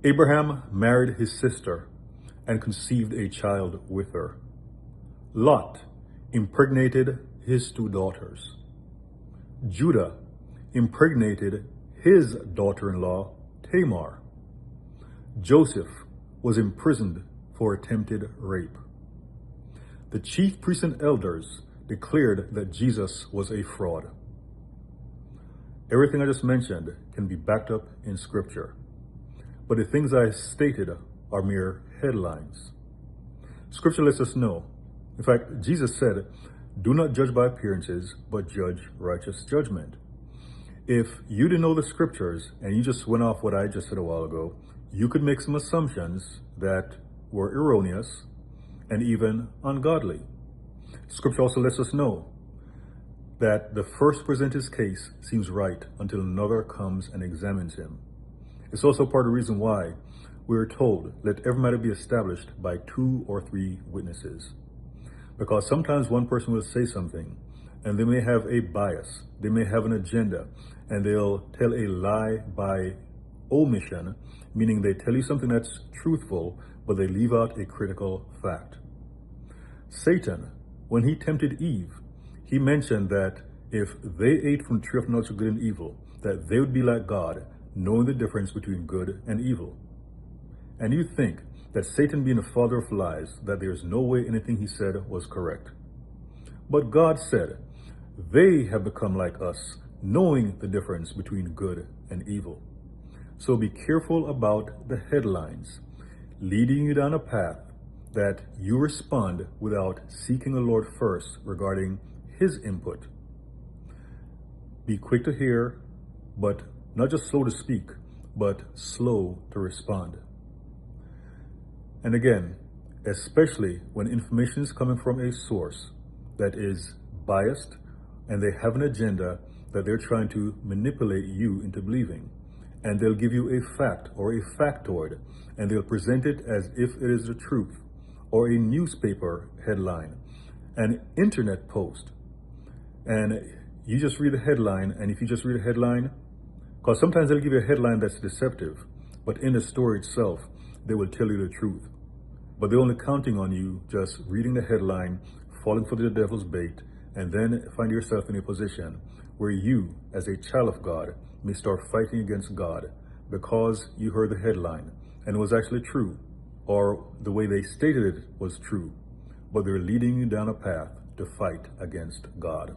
Abraham married his sister and conceived a child with her. Lot impregnated his two daughters. Judah impregnated his daughter-in-law, Tamar. Joseph was imprisoned for attempted rape. The chief priests and elders declared that Jesus was a fraud. Everything I just mentioned can be backed up in Scripture, but the things I stated are mere headlines. Scripture lets us know. In fact, Jesus said, "Do not judge by appearances, but judge righteous judgment." If you didn't know the Scriptures and you just went off what I just said a while ago, you could make some assumptions that were erroneous and even ungodly. Scripture also lets us know that the first present his case seems right until another comes and examines him. It's also part of the reason why we are told, let every matter be established by 2 or 3 witnesses. Because sometimes one person will say something and they may have a bias, they may have an agenda, and they'll tell a lie by omission, meaning they tell you something that's truthful, but they leave out a critical fact. Satan, when he tempted Eve, he mentioned that if they ate from the tree of knowledge of good and evil, that they would be like God, knowing the difference between good and evil. And you think that Satan, being the father of lies, that there's no way anything he said was correct. But God said, they have become like us, knowing the difference between good and evil. So be careful about the headlines, leading you down a path that you respond without seeking the Lord first regarding his input. Be quick to hear, but not just slow to speak, but slow to respond. And again, especially when information is coming from a source that is biased and they have an agenda that they're trying to manipulate you into believing. And they'll give you a fact or a factoid, and they'll present it as if it is the truth, or a newspaper headline, an internet post. And you just read the headline, and if you just read a headline, because sometimes they'll give you a headline that's deceptive, but in the story itself, they will tell you the truth. But they're only counting on you just reading the headline, falling for the devil's bait, and then find yourself in a position where you, as a child of God, may start fighting against God because you heard the headline and it was actually true, or the way they stated it was true, but they're leading you down a path to fight against God.